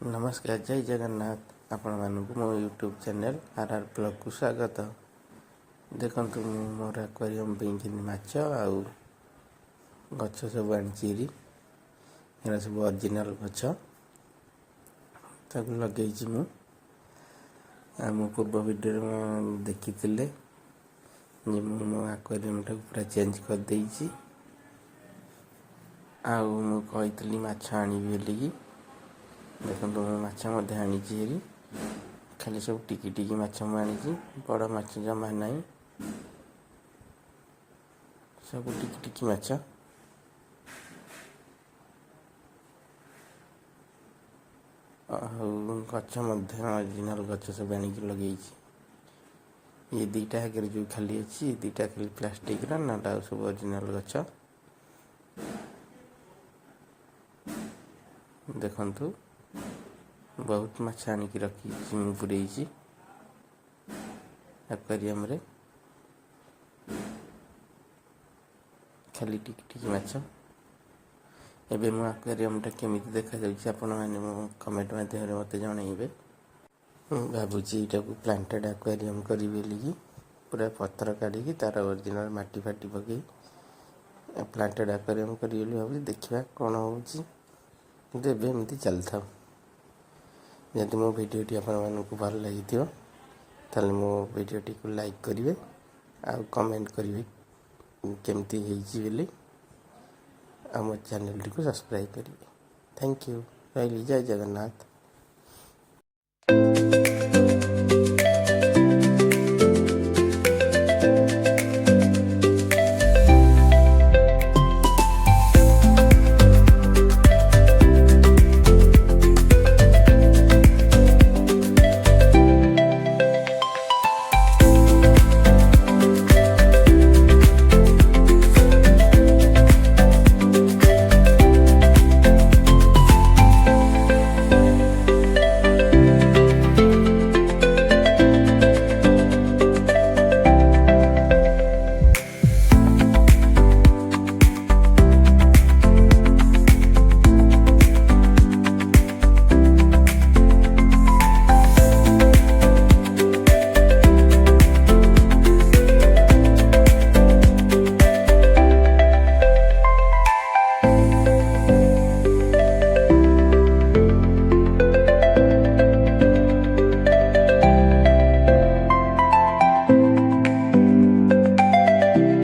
नमस्कार जय जगन्नाथ आपण मानक मो यूट्यूब चैनल आर ब्लॉग को स्वागत। देखु मोर एक्वेरियम माछ आउ गछ सब आनी सब ओरिजिनल गछ लगे मो पूर्व वीडियो देखी मो एक्वेरियम टाक पूरा चेंज कर देइछि। आउ मु कहितली माछ आनी बोली देखो माछ आनी खाली सब टिकी टिकी माछ आनी बड़ माछ जमा ना सब टिकी टिकी माछ गछ ओरिजिनल गछ सब आनिक लगे। ये दीटा आगे जो खाली अच्छी दीटा खाली प्लास्टिक ना सब ओरिजिनल गछ देखु बहुत माछ आनिक रखी पुरे एक्वेरियम रे खाली टिकी टिकी माछ। एबे मो एक्वेरियम टा केमिति देखा जाउछि आपण माने मो कमेंट माध्यम रे मते जणाइबे। भाबुछि एटा को प्लांटेड एक्वेरियम करी बेली पूरा पत्थर काढी की तार ओरिजिनल माटी फाटी पके प्लांटेड एक्वेरियम करी बेली भाबुछि। देखिबा कोन होउछि किंतु एबे एमिति चलथा। यदि मो वीडियोटी आपको भल लगी ताले मो वीडियोटी को लाइक करेंगे आउ कमेंट करेंगे केमती बोली आ मो चैनल को सब्सक्राइब करेंगे। Thank you. रही जय जगन्नाथ।